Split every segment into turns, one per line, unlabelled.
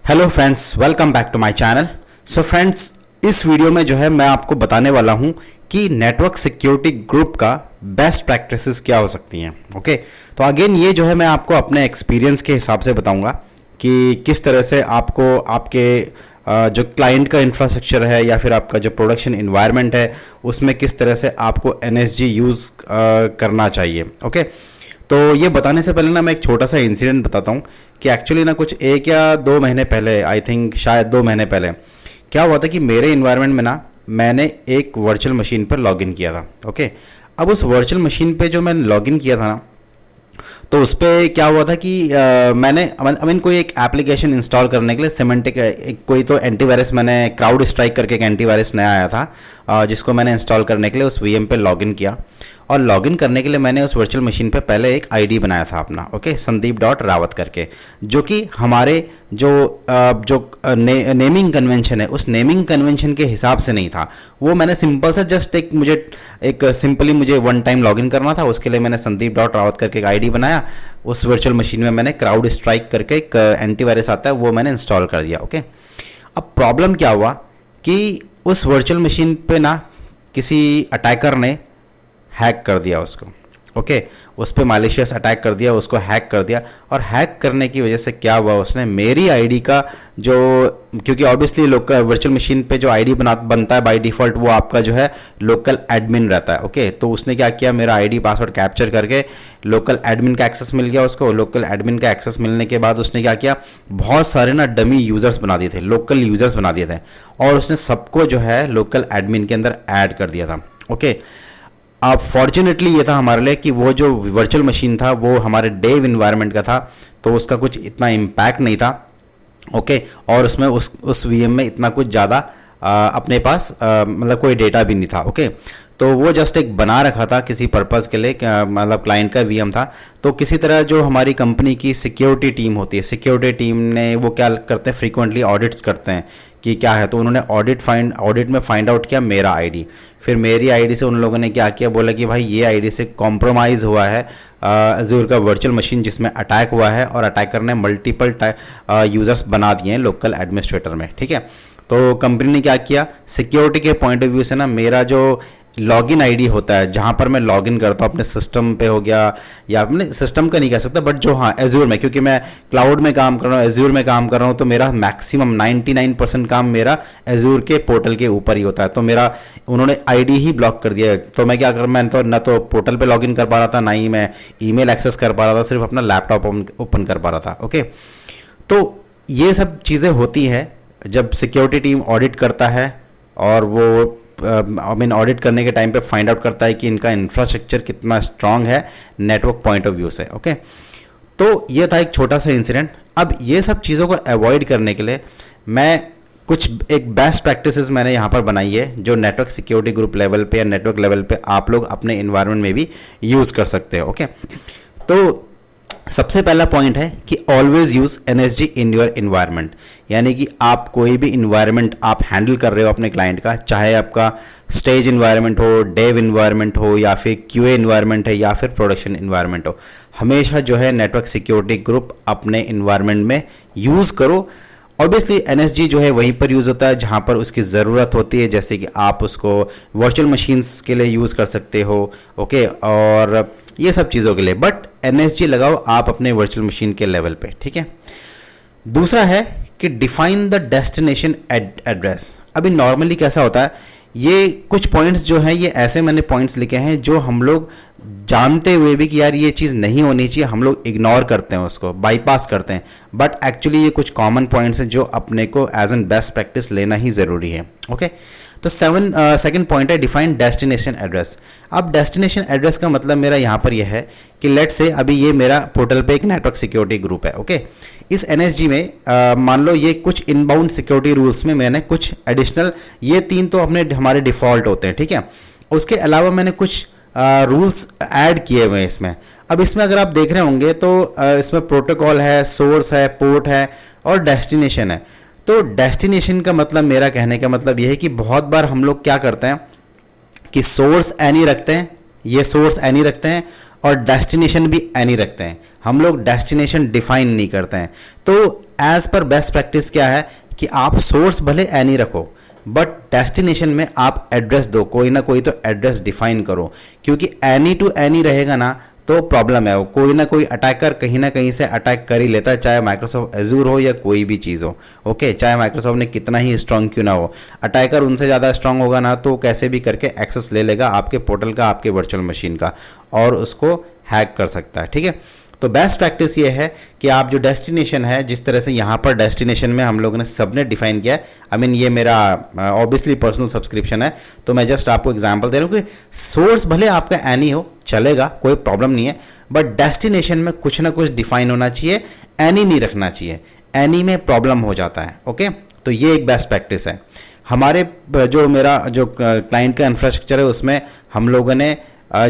Hello friends, welcome back to my channel. So friends, इस video में जो है मैं आपको बताने वाला हूं कि नेटवर्क सिक्योरिटी ग्रुप का बेस्ट प्रैक्टिसेस क्या हो सकती हैं। ओके, तो अगेन ये जो है मैं आपको अपने एक्सपीरियंस के हिसाब से बताऊंगा कि किस तरह से आपको आपके जो क्लाइंट का इंफ्रास्ट्रक्चर है या फिर आपका जो प्रोडक्शन इन्वायरमेंट है उसमें किस तरह से आपको NSG यूज़ करना चाहिए। ओके, तो ये बताने से पहले ना मैं एक छोटा सा इंसिडेंट बताता हूँ कि एक्चुअली ना कुछ 1 या 2 महीने पहले, आई थिंक शायद 2 महीने पहले क्या हुआ था कि मेरे इन्वायरमेंट में ना मैंने एक वर्चुअल मशीन पर लॉगिन किया था। ओके, अब उस वर्चुअल मशीन पे जो मैंने लॉगिन किया था ना, तो उस पर क्या हुआ था कि मैंने कोई एक एप्लीकेशन इंस्टॉल करने के लिए सिमेंटिक कोई तो एंटीवायरस, मैंने क्राउड स्ट्राइक करके एक एंटीवायरस नया आया था जिसको मैंने इंस्टॉल करने के लिए उस VM पे लॉगिन किया। और लॉगिन करने के लिए मैंने उस वर्चुअल मशीन पे पहले एक ID बनाया था अपना, ओके, संदीप.रावत करके, जो कि हमारे नेमिंग कन्वेंशन है उस नेमिंग कन्वेंशन के हिसाब से नहीं था। वो मैंने सिंपल सा जस्ट मुझे वन टाइम लॉगिन करना था, उसके लिए मैंने संदीप.रावत करके एक ID बनाया। उस वर्चुअल मशीन में मैंने क्राउड स्ट्राइक करके एक एंटीवायरस आता है वो मैंने इंस्टॉल कर दिया। ओके, अब प्रॉब्लम क्या हुआ कि उस वर्चुअल मशीन पे ना किसी अटैकर ने हैक कर दिया उसको। ओके, उस पर मालिशियस अटैक कर दिया, उसको हैक कर दिया। और हैक करने की वजह से क्या हुआ, उसने मेरी ID का जो, क्योंकि ऑब्वियसली लोकल वर्चुअल मशीन पे जो ID बनता है बाय डिफ़ॉल्ट वो आपका जो है लोकल एडमिन रहता है। ओके, तो उसने क्या किया, मेरा ID पासवर्ड कैप्चर करके लोकल एडमिन का एक्सेस मिल गया उसको। लोकल एडमिन का एक्सेस मिलने के बाद उसने क्या किया, बहुत सारे ना डमी यूज़र्स बना दिए थे, लोकल यूज़र्स बना दिए थे, और उसने सबको जो है लोकल एडमिन के अंदर ऐड कर दिया था। ओके, अब फॉर्चुनेटली ये था हमारे लिए कि वो जो वर्चुअल मशीन था वो हमारे डेव इन्वायरमेंट का था, तो उसका कुछ इतना इम्पैक्ट नहीं था। ओके, और उसमें उस VM में इतना कुछ ज़्यादा अपने पास मतलब कोई डेटा भी नहीं था। ओके, तो वो जस्ट एक बना रखा था किसी पर्पज़ के लिए, मतलब क्लाइंट का VM था। तो किसी तरह जो हमारी कंपनी की सिक्योरिटी टीम होती है, सिक्योरिटी टीम ने वो क्या करते हैं, फ्रीक्वेंटली ऑडिट्स करते हैं कि क्या है, तो उन्होंने ऑडिट में फाइंड आउट किया मेरा ID। फिर मेरी ID से उन लोगों ने क्या किया, बोला कि भाई ये ID से कॉम्प्रोमाइज़ हुआ है अज़ूर का वर्चुअल मशीन जिसमें अटैक हुआ है, और अटैकर ने मल्टीपल यूज़र्स बना दिए हैं लोकल एडमिनिस्ट्रेटर में। ठीक है, तो कंपनी ने क्या किया, सिक्योरिटी के पॉइंट ऑफ व्यू से ना मेरा जो लॉगिन ID होता है जहाँ पर मैं लॉगिन करता हूँ अपने सिस्टम पे हो गया, या अपने सिस्टम का नहीं कह सकता, बट जो, हाँ, एज्योर में, क्योंकि मैं क्लाउड में काम कर रहा हूँ, एज्योर में काम कर रहा हूँ, तो मेरा मैक्सिमम 99% काम मेरा एज्योर के पोर्टल के ऊपर ही होता है। तो मेरा उन्होंने ID ही ब्लॉक कर दिया है। तो मैं क्या कर, मैं तो न तो पोर्टल पे लॉगिन कर पा रहा था, ना ही मैं ईमेल एक्सेस कर पा रहा था, सिर्फ अपना लैपटॉप ओपन कर पा रहा था। ओके, तो ये सब चीज़ें होती है जब सिक्योरिटी टीम ऑडिट करता है, और वो ऑडिट करने के टाइम पे फाइंड आउट करता है कि इनका इंफ्रास्ट्रक्चर कितना स्ट्रांग है नेटवर्क पॉइंट ऑफ व्यू से। ओके, तो ये था एक छोटा सा इंसिडेंट। अब ये सब चीज़ों को अवॉइड करने के लिए मैं एक बेस्ट प्रैक्टिसेस मैंने यहाँ पर बनाई है जो नेटवर्क सिक्योरिटी ग्रुप लेवल पे या नेटवर्क लेवल पे आप लोग अपने इन्वायरमेंट में भी यूज़ कर सकते हो। ओके, तो सबसे पहला पॉइंट है कि always use NSG in your environment, यानी कि आप कोई भी इन्वायरमेंट आप हैंडल कर रहे हो अपने क्लाइंट का, चाहे आपका स्टेज इन्वायरमेंट हो, डेव इन्वायरमेंट हो, या फिर QA इन्वायरमेंट है, या फिर प्रोडक्शन इन्वायरमेंट हो, हमेशा जो है नेटवर्क सिक्योरिटी ग्रुप अपने इन्वायरमेंट में यूज़ करो। ऑब्वियसली NSG जो है वहीं पर यूज़ होता है जहाँ पर उसकी ज़रूरत होती है, जैसे कि आप उसको वर्चुअल मशीन्स के लिए यूज़ कर सकते हो। ओके, और ये सब चीज़ों के लिए, बट NSG लगाओ आप अपने वर्चुअल मशीन के लेवल पे। ठीक है, दूसरा है कि डिफाइन द डेस्टिनेशन एड्रेस। अभी नॉर्मली कैसा होता है, ये कुछ पॉइंट्स जो हैं ये ऐसे मैंने पॉइंट्स लिखे हैं जो हम लोग जानते हुए भी कि यार ये चीज़ नहीं होनी चाहिए, हम लोग इग्नोर करते हैं, उसको बाईपास करते हैं, बट एक्चुअली ये कुछ कॉमन पॉइंट्स हैं जो अपने को एज एन बेस्ट प्रैक्टिस लेना ही ज़रूरी है। ओके, तो सेकंड पॉइंट है डिफाइन डेस्टिनेशन एड्रेस। अब डेस्टिनेशन एड्रेस का मतलब मेरा यहाँ पर यह है कि लेट से अभी ये मेरा पोर्टल पे एक नेटवर्क सिक्योरिटी ग्रुप है। ओके, इस NSG में मान लो ये कुछ इनबाउंड सिक्योरिटी रूल्स में मैंने कुछ एडिशनल, ये 3 तो अपने हमारे डिफ़ॉल्ट होते हैं। ठीक है, उसके अलावा मैंने कुछ रूल्स ऐड किए हुए हैं इसमें। अब इसमें अगर आप देख रहे होंगे तो इसमें प्रोटोकॉल है, सोर्स है, पोर्ट है, और डेस्टिनेशन है। तो डेस्टिनेशन का मतलब, मेरा कहने का मतलब यह है कि बहुत बार हम लोग क्या करते हैं कि सोर्स एनी रखते हैं, ये सोर्स एनी रखते हैं, और डेस्टिनेशन भी एनी रखते हैं। हम लोग डेस्टिनेशन डिफाइन नहीं करते हैं। तो एज पर बेस्ट प्रैक्टिस क्या है कि आप सोर्स भले एनी रखो, बट डेस्टिनेशन में आप एड्रेस दो, कोई ना कोई तो एड्रेस डिफाइन करो, क्योंकि एनी टू एनी रहेगा ना तो प्रॉब्लम है, वो कोई ना कोई अटैकर कहीं ना कहीं से अटैक कर ही लेता है, चाहे माइक्रोसॉफ्ट एजूर हो या कोई भी चीज़ हो। ओके, चाहे माइक्रोसॉफ्ट ने कितना ही स्ट्रांग क्यों ना हो, अटैकर उनसे ज़्यादा स्ट्रांग होगा ना तो कैसे भी करके एक्सेस ले लेगा आपके पोर्टल का, आपके वर्चुअल मशीन का, और उसको हैक कर सकता है। ठीक है, तो बेस्ट प्रैक्टिस ये है कि आप जो डेस्टिनेशन है, जिस तरह से यहाँ पर डेस्टिनेशन में हम लोगों ने सबनेट डिफाइन किया है, आई मीन ये मेरा ऑब्वियसली पर्सनल सब्सक्रिप्शन है, तो मैं जस्ट आपको एग्जांपल दे रहा हूँ कि सोर्स भले आपका एनी हो चलेगा, कोई प्रॉब्लम नहीं है, बट डेस्टिनेशन में कुछ ना कुछ डिफाइन होना चाहिए, एनी नहीं रखना चाहिए, एनी में प्रॉब्लम हो जाता है। ओके, तो ये एक बेस्ट प्रैक्टिस है। हमारे जो मेरा जो क्लाइंट का इंफ्रास्ट्रक्चर है उसमें हम लोगों ने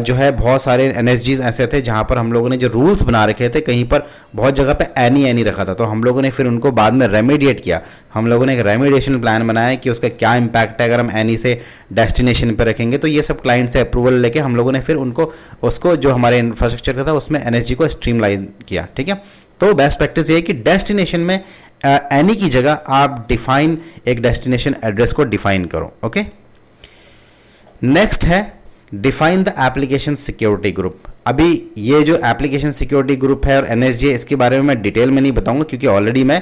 जो है बहुत सारे NSGs ऐसे थे जहाँ पर हम लोगों ने जो रूल्स बना रखे थे, कहीं पर बहुत जगह पे एनी रखा था, तो हम लोगों ने फिर उनको बाद में रेमेडिएट किया। हम लोगों ने एक रेमेडिएशन प्लान बनाया कि उसका क्या इम्पैक्ट है अगर हम एनी से डेस्टिनेशन पर रखेंगे। तो ये सब क्लाइंट से अप्रूवल लेके हम लोगों ने फिर उनको उसको जो हमारे इंफ्रास्ट्रक्चर का था उसमें NSG को स्ट्रीमलाइन किया। ठीक है, तो बेस्ट प्रैक्टिस ये है कि डेस्टिनेशन में एनी की जगह आप डिफाइन एक डेस्टिनेशन एड्रेस को डिफाइन करो। ओके, नेक्स्ट है define the application security group. अभी ये जो एप्लीकेशन सिक्योरिटी ग्रुप है और NSG, इसके बारे में मैं डिटेल में नहीं बताऊंगा क्योंकि ऑलरेडी मैं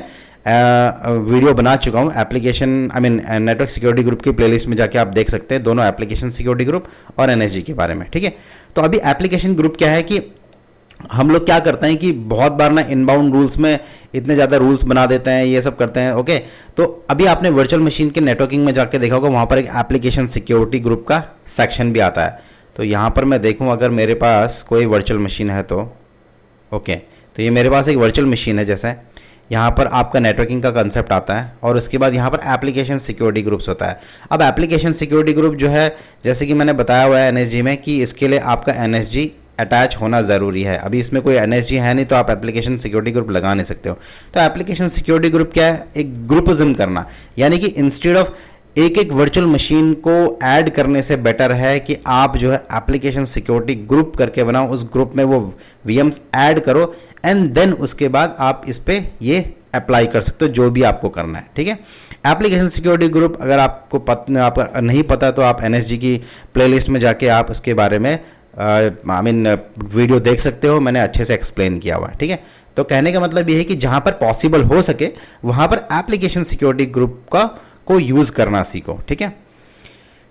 वीडियो बना चुका हूँ application I mean network security group की प्लेलिस्ट में जाके आप देख सकते हैं दोनों एप्लीकेशन सिक्योरिटी ग्रुप और NSG के बारे में। ठीक है, तो अभी एप्लीकेशन ग्रुप क्या है कि हम लोग क्या करते हैं कि बहुत बार ना इनबाउंड रूल्स में इतने ज़्यादा रूल्स बना देते हैं, ये सब करते हैं। ओके, तो अभी आपने वर्चुअल मशीन के नेटवर्किंग में जाके देखा होगा, वहाँ पर एक एप्लीकेशन सिक्योरिटी ग्रुप का सेक्शन भी आता है। तो यहाँ पर मैं देखूँ अगर मेरे पास कोई वर्चुअल मशीन है तो ओके, तो ये मेरे पास एक वर्चुअल मशीन है, जैसे यहाँ पर आपका नेटवर्किंग का कंसेप्ट आता है और उसके बाद यहाँ पर एप्लीकेशन सिक्योरिटी ग्रुप्स होता है। अब एप्लीकेशन सिक्योरिटी ग्रुप जो है, जैसे कि मैंने बताया हुआ है NSG में कि इसके लिए आपका NSG अटैच होना ज़रूरी है। अभी इसमें कोई NSG है नहीं तो आप एप्लीकेशन सिक्योरिटी ग्रुप लगा नहीं सकते हो। तो एप्लीकेशन सिक्योरिटी ग्रुप क्या है, एक ग्रुपिज्म करना, यानी कि इंस्टेड ऑफ एक एक वर्चुअल मशीन को ऐड करने से बेटर है कि आप जो है एप्लीकेशन सिक्योरिटी ग्रुप करके बनाओ, उस ग्रुप में वो VMs ऐड करो एंड देन उसके बाद आप इस पर ये अप्लाई कर सकते हो जो भी आपको करना है। ठीक है, एप्लीकेशन सिक्योरिटी ग्रुप अगर आपको नहीं पता तो आप NSG की प्लेलिस्ट में जाके आप उसके बारे में वीडियो देख सकते हो, मैंने अच्छे से एक्सप्लेन किया हुआ है। ठीक है, तो कहने का मतलब ये है कि जहाँ पर पॉसिबल हो सके वहाँ पर एप्लीकेशन सिक्योरिटी ग्रुप को यूज़ करना सीखो। ठीक है,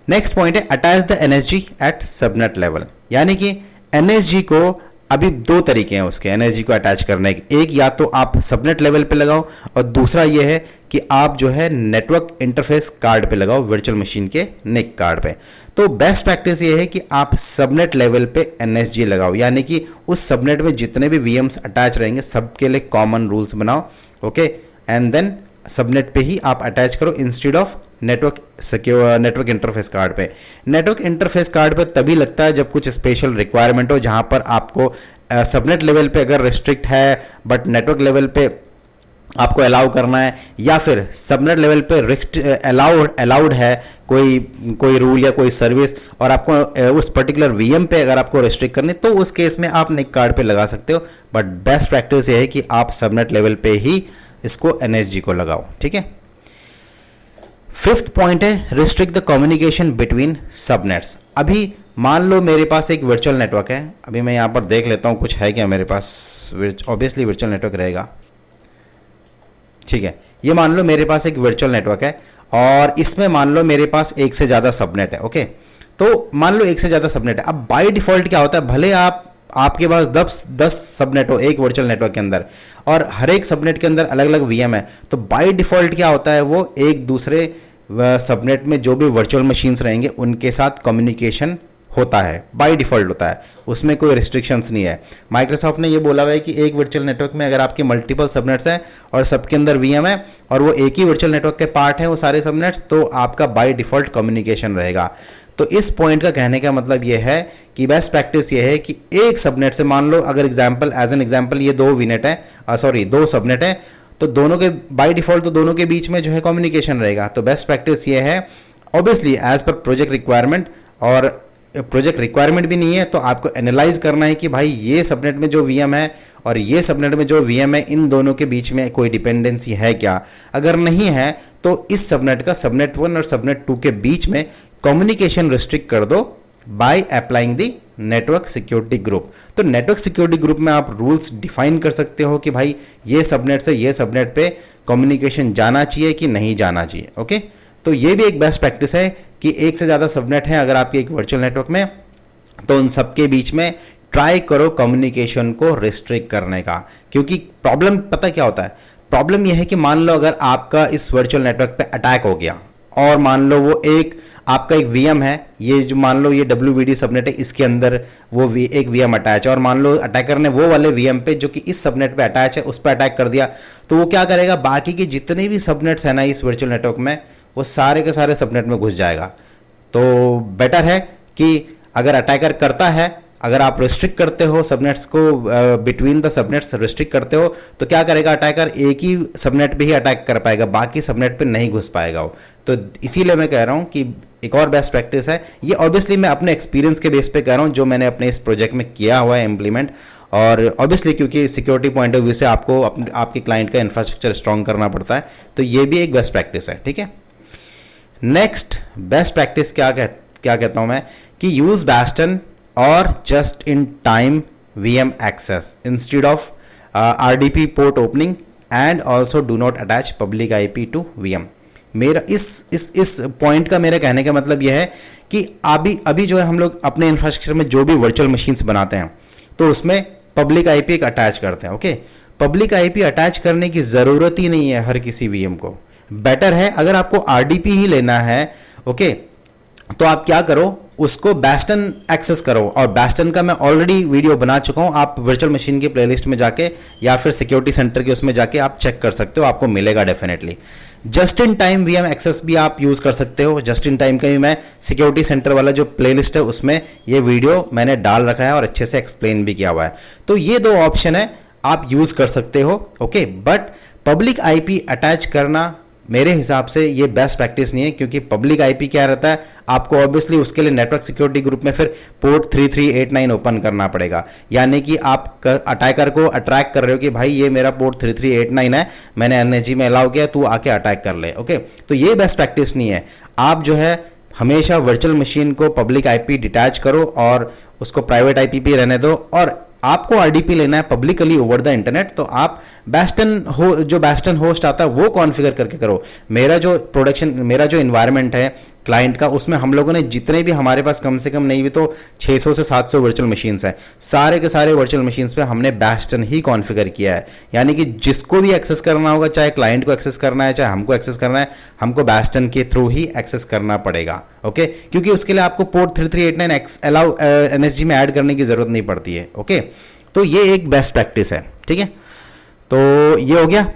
नेक्स्ट पॉइंट है attach the NSG at subnet level, यानी कि NSG को अभी दो तरीके हैं उसके NSG को अटैच करने के, एक या तो आप सबनेट लेवल पे लगाओ और दूसरा ये है कि आप जो है नेटवर्क इंटरफेस कार्ड पे लगाओ, वर्चुअल मशीन के NIC कार्ड पे। तो बेस्ट प्रैक्टिस ये है कि आप सबनेट लेवल पे NSG लगाओ, यानी कि उस सबनेट में जितने भी VMs अटैच रहेंगे सबके लिए कॉमन रूल्स बनाओ। ओके, एंड देन सबनेट पे ही आप अटैच करो instead of network interface card पे। नेटवर्क इंटरफेस कार्ड पे तभी लगता है जब कुछ स्पेशल रिक्वायरमेंट हो, जहाँ पर आपको सबनेट लेवल पे अगर रिस्ट्रिक्ट है बट नेटवर्क लेवल पे आपको अलाउ करना है, या फिर सबनेट लेवल पे अलाउड है कोई रूल या कोई सर्विस और आपको उस पर्टिकुलर VM पे अगर आपको रिस्ट्रिक्ट करनी, तो उस केस में आप NIC कार्ड पे लगा सकते हो। बट बेस्ट प्रैक्टिस ये है कि आप सबनेट लेवल पे ही इसको NSG को लगाओ। ठीक है, फिफ्थ पॉइंट है restrict the communication between subnets. अभी मान लो मेरे पास एक वर्चुअल नेटवर्क है, अभी मैं यहाँ पर देख लेता हूँ कुछ है क्या मेरे पास, ऑब्वियसली वर्चुअल नेटवर्क रहेगा। ठीक है, ये मान लो मेरे पास एक वर्चुअल नेटवर्क है और इसमें मान लो मेरे पास एक से ज़्यादा सबनेट है। ओके, तो मान लो एक से ज़्यादा सबनेट है। अब बाय डिफ़ॉल्ट क्या होता है, भले आपके पास 10 सबनेट हो एक वर्चुअल नेटवर्क के अंदर और हर एक सबनेट के अंदर अलग अलग VM है, तो बाय डिफ़ॉल्ट क्या होता है, वो एक दूसरे सबनेट में जो भी वर्चुअल मशीन्स रहेंगे उनके साथ कम्युनिकेशन होता है, बाय डिफ़ॉल्ट होता है, उसमें कोई रिस्ट्रिक्शंस नहीं है। माइक्रोसॉफ्ट ने ये बोला हुआ है कि एक वर्चुअल नेटवर्क में अगर आपके मल्टीपल सबनेट्स हैं और सबके अंदर VM है और वो एक ही वर्चुअल नेटवर्क के पार्ट हैं वो सारे सबनेट्स, तो आपका बाय डिफ़ॉल्ट कम्युनिकेशन रहेगा। तो इस पॉइंट का कहने का मतलब ये है कि बेस्ट प्रैक्टिस ये है कि एक सबनेट से मान लो अगर एज एन एग्जाम्पल ये दो सबनेट है, तो दोनों के बाय डिफ़ॉल्ट तो दोनों के बीच में जो है कम्युनिकेशन रहेगा। तो बेस्ट प्रैक्टिस ये है obviously as per project requirement और प्रोजेक्ट रिक्वायरमेंट भी नहीं है, तो आपको एनालाइज करना है कि भाई ये सबनेट में जो वीएम है और ये सबनेट में जो वीएम है, इन दोनों के बीच में कोई डिपेंडेंसी है क्या। अगर नहीं है तो इस सबनेट का सबनेट 1 और सबनेट 2 के बीच में कम्युनिकेशन रिस्ट्रिक्ट कर दो by applying the network security group. तो नेटवर्क सिक्योरिटी ग्रुप में आप रूल्स डिफाइन कर सकते हो कि भाई ये सबनेट से ये सबनेट पे कम्युनिकेशन जाना चाहिए कि नहीं जाना चाहिए। ओके, तो ये भी एक बेस्ट प्रैक्टिस है कि एक से ज़्यादा सबनेट है अगर आपके एक वर्चुअल नेटवर्क में, तो उन सबके बीच में ट्राई करो कम्युनिकेशन को रिस्ट्रिक्ट करने का। क्योंकि प्रॉब्लम पता क्या होता है, प्रॉब्लम यह है कि मान लो अगर आपका इस वर्चुअल नेटवर्क पे अटैक हो गया और मान लो वो एक आपका एक वीएम है, ये जो मान लो ये WVD सबनेट है, इसके अंदर वो एक वीएम अटैच है और मान लो अटैकर ने वो वाले वीएम पे जो कि इस सबनेट पे अटैच है उस पर अटैक कर दिया, तो वो क्या करेगा, बाकी के जितने भी सबनेट्स हैं ना इस वर्चुअल नेटवर्क में, वो सारे के सारे सबनेट में घुस जाएगा। तो बेटर है कि अगर अटैकर करता है, अगर आप रिस्ट्रिक्ट करते हो सबनेट्स को, बिटवीन द सबनेट्स रिस्ट्रिक्ट करते हो, तो क्या करेगा अटैकर, एक ही सबनेट पे ही अटैक कर पाएगा, बाकी सबनेट पे नहीं घुस पाएगा वो। तो इसीलिए मैं कह रहा हूँ कि एक और बेस्ट प्रैक्टिस है ये, ऑब्वियसली मैं अपने एक्सपीरियंस के बेस पे कह रहा हूँ, जो मैंने अपने इस प्रोजेक्ट में किया हुआ है इम्प्लीमेंट, और ऑब्वियसली क्योंकि सिक्योरिटी पॉइंट ऑफ व्यू से आपको आपके क्लाइंट का इंफ्रास्ट्रक्चर स्ट्रॉन्ग करना पड़ता है, तो ये भी एक बेस्ट प्रैक्टिस है। ठीक है, नेक्स्ट बेस्ट प्रैक्टिस क्या कहता हूँ मैं, कि यूज बैस्टन और just in time VM access instead of RDP port opening and also do not attach public IP to VM। मेरा इस पॉइंट का मेरे कहने का मतलब यह है कि अभी जो है हम लोग अपने इंफ्रास्ट्रक्चर में जो भी वर्चुअल मशीन्स बनाते हैं तो उसमें पब्लिक IP एक अटैच करते हैं। ओके, पब्लिक IP अटैच करने की ज़रूरत ही नहीं है हर किसी VM को। बेटर है अगर आपको RDP ही लेना है, ओके, तो आप क्या करो, उसको बैस्टन एक्सेस करो, और बैस्टन का मैं ऑलरेडी वीडियो बना चुका हूं, आप वर्चुअल मशीन की प्लेलिस्ट में जाके या फिर सिक्योरिटी सेंटर के उसमें जाके आप चेक कर सकते हो, आपको मिलेगा definitely. Just in time VM access भी आप यूज कर सकते हो। जस्ट इन टाइम का भी मैं सिक्योरिटी सेंटर वाला जो प्लेलिस्ट है उसमें ये वीडियो मैंने डाल रखा है और अच्छे से एक्सप्लेन भी किया हुआ है। तो ये दो ऑप्शन है, आप यूज कर सकते हो। Okay, but public IP attach करना मेरे हिसाब से ये बेस्ट प्रैक्टिस नहीं है, क्योंकि पब्लिक IP क्या रहता है, आपको ऑब्वियसली उसके लिए नेटवर्क सिक्योरिटी ग्रुप में फिर पोर्ट 3389 ओपन करना पड़ेगा। यानी कि आप अटैकर को अट्रैक्ट कर रहे हो कि भाई ये मेरा पोर्ट 3389 है, मैंने NSG में अलाउ किया, तू आके अटैक कर ले। ओके, तो ये बेस्ट प्रैक्टिस नहीं है। आप जो है हमेशा वर्चुअल मशीन को पब्लिक IP डिटैच करो और उसको प्राइवेट IP पे रहने दो, और आपको RDP लेना है पब्लिकली ओवर द इंटरनेट, तो आप बैस्टन होस्ट आता है वो कॉन्फ़िगर करके करो। मेरा जो इन्वायरमेंट है क्लाइंट का, उसमें हम लोगों ने जितने भी हमारे पास कम से कम नहीं भी तो 600 से 700 वर्चुअल मशीन्स हैं, सारे के सारे वर्चुअल मशीन्स पे हमने बैस्टन ही कॉन्फ़िगर किया है। यानी कि जिसको भी एक्सेस करना होगा, चाहे क्लाइंट को एक्सेस करना है चाहे हमको एक्सेस करना है, हमको बैस्टन के थ्रू ही एक्सेस करना पड़ेगा। ओके, क्योंकि उसके लिए आपको पोर्ट 3389 अलाउ NSG में ऐड करने की ज़रूरत नहीं पड़ती है। ओके, तो ये एक बेस्ट प्रैक्टिस है। ठीक है, तो ये हो गया।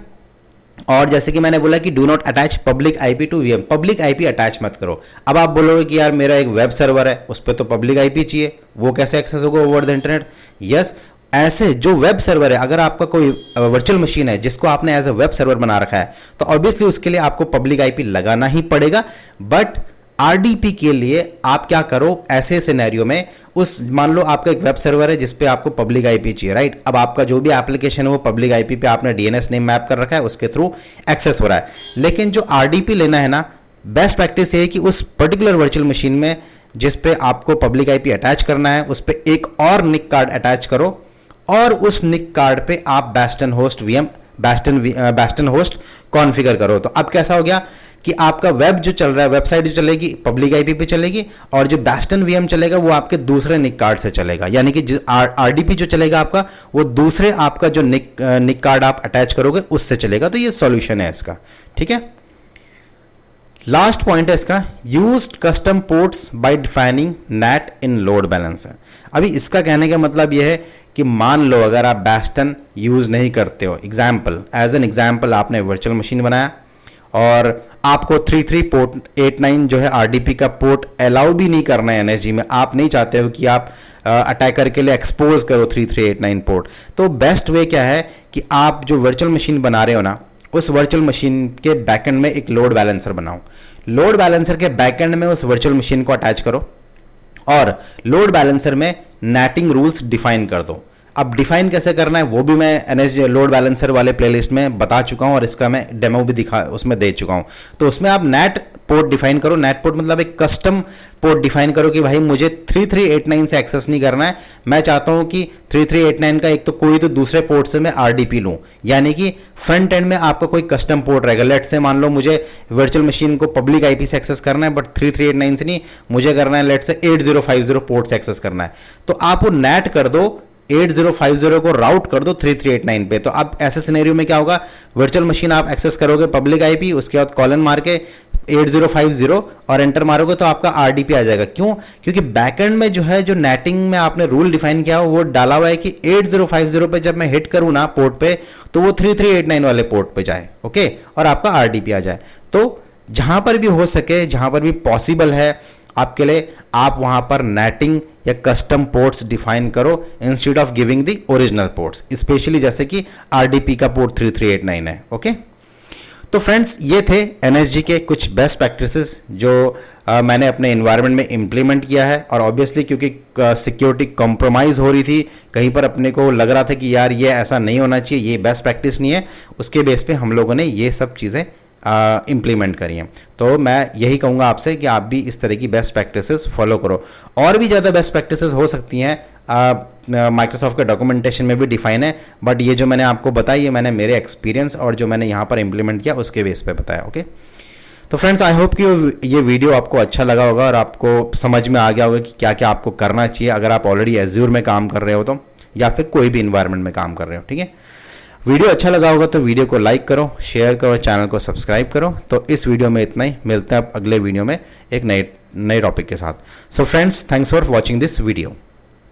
और जैसे कि मैंने बोला कि do not attach public IP to VM, public IP attach मत करो। अब आप बोलोगे कि यार मेरा एक वेब सर्वर है, उस पर तो पब्लिक IP चाहिए, वो कैसे एक्सेस होगा ओवर द इंटरनेट। यस, ऐसे जो वेब सर्वर है, अगर आपका कोई वर्चुअल मशीन है जिसको आपने एज अ वेब सर्वर बना रखा है, तो ऑब्वियसली उसके लिए आपको पब्लिक IP लगाना ही पड़ेगा। बट RDP के लिए आप क्या करो, ऐसे सिनेरियो में मान लो आपका एक वेब सर्वर है जिसपे आपको पब्लिक IP चाहिए, राइट। अब आपका जो भी एप्लीकेशन है वो पब्लिक IP पे आपने DNS नेम मैप कर रखा है, उसके थ्रू एक्सेस हो रहा है। लेकिन जो RDP लेना है ना, बेस्ट प्रैक्टिस ये है कि उस पर्टिकुलर वर्चुअल मशीन में जिस पे आपको पब्लिक IP अटैच करना है, उस पर एक और निक कार्ड अटैच करो, और उस निक कार्ड पे आप बैस्टन होस्ट कॉन्फ़िगर करो। तो अब कैसा हो गया कि आपका वेब जो चल रहा है, वेबसाइट जो चलेगी पब्लिक IP पे चलेगी, और जो बैस्टन VM चलेगा वो आपके दूसरे निक कार्ड से चलेगा। यानी कि RDP जो चलेगा आपका, वो दूसरे आपका जो निक कार्ड आप अटैच करोगे उससे चलेगा। तो ये सॉल्यूशन है इसका। ठीक है, लास्ट पॉइंट है इसका, used custom ports bye defining NAT इन लोड बैलेंसर। अभी इसका कहने का मतलब यह है कि मान लो अगर आप बैस्टन यूज नहीं करते हो, एज एन एग्जाम्पल आपने वर्चुअल मशीन बनाया और आपको 3389 जो है RDP का पोर्ट अलाउ भी नहीं करना है NSG में, आप नहीं चाहते हो कि आप अटैकर के लिए एक्सपोज करो 3389 पोर्ट, तो बेस्ट वे क्या है कि आप जो वर्चुअल मशीन बना रहे हो ना, उस वर्चुअल मशीन के बैकएंड में एक लोड बैलेंसर बनाओ। लोड बैलेंसर के बैकएंड में उस वर्चुअल मशीन को अटैच करो, और लोड बैलेंसर में नेटिंग रूल्स डिफाइन कर दो। अब डिफाइन कैसे करना है वो भी मैं एनएसजी लोड बैलेंसर वाले प्लेलिस्ट में बता चुका हूं और इसका मैं डेमो भी उसमें दे चुका हूं। तो उसमें आप नेट पोर्ट डिफाइन करो। नेट पोर्ट मतलब एक कस्टम पोर्ट डिफाइन करो कि भाई मुझे 3389 से एक्सेस नहीं करना है, मैं चाहता हूं कि 3389 का एक तो कोई तो दूसरे पोर्ट से मैं आरडीपी लूं, यानी कि फ्रंट एंड में आपका कोई कस्टम पोर्ट रहेगा। लेट से मान लो मुझे वर्चुअल मशीन को पब्लिक आईपी से एक्सेस करना है, बट 3389 से नहीं, मुझे करना है लेट से 8050 पोर्ट से एक्सेस करना है। तो आप वो नेट कर दो, 8050 को राउट कर दो 3389 पे। तो अब ऐसे सिनेरियो में क्या होगा, वर्चुअल मशीन आप एक्सेस करोगे पब्लिक आईपी, उसके बाद कॉलन मार के 8050 और एंटर मारोगे तो आपका आरडीपी आ जाएगा। क्यों? क्योंकि बैकएंड में जो है, जो नेटिंग में आपने रूल डिफाइन किया हो वो डाला हुआ है कि 8050 पे जब मैं हिट करूं ना पोर्ट पे, तो वो 3389 वाले पोर्ट पे जाए, ओके, और आपका आरडीपी आ जाए। तो जहां पर भी हो सके, जहां पर भी पॉसिबल है आपके लिए, आप वहां पर नेटिंग या कस्टम पोर्ट्स डिफाइन करो instead of giving the original ports, specially जैसे कि आरडीपी का पोर्ट 3389 है, ओके। तो फ्रेंड्स, ये थे एनएसजी के कुछ बेस्ट प्रैक्टिसेस जो मैंने अपने इन्वायरमेंट में इम्प्लीमेंट किया है। और ऑब्वियसली क्योंकि सिक्योरिटी कॉम्प्रोमाइज़ हो रही थी, कहीं पर अपने को लग रहा था कि यार ये ऐसा नहीं होना चाहिए, ये बेस्ट प्रैक्टिस नहीं है, उसके बेस पे हम लोगों ने ये सब चीज़ें इम्प्लीमेंट करी हैं। तो मैं यही कहूँगा आपसे कि आप भी इस तरह की बेस्ट प्रैक्टिसेस फॉलो करो। और भी ज़्यादा बेस्ट प्रैक्टिसेस हो सकती हैं, माइक्रोसॉफ्ट के डॉक्यूमेंटेशन में भी डिफाइन है, बट ये जो मैंने आपको बताई ये मैंने मेरे एक्सपीरियंस और जो मैंने यहाँ पर इम्प्लीमेंट किया उसके बेस पे बताया, ओके। तो फ्रेंड्स, आई होप कि ये वीडियो आपको अच्छा लगा होगा और आपको समझ में आ गया होगा कि क्या क्या आपको करना चाहिए अगर आप ऑलरेडी एज्योर में काम कर रहे हो तो, या फिर कोई भी इन्वायरमेंट में काम कर रहे हो, ठीक है। वीडियो अच्छा लगा होगा तो वीडियो को लाइक करो, शेयर करो, चैनल को सब्सक्राइब करो। तो इस वीडियो में इतना ही, मिलते हैं अब अगले वीडियो में एक नए टॉपिक के साथ। So friends, thanks for watching this video.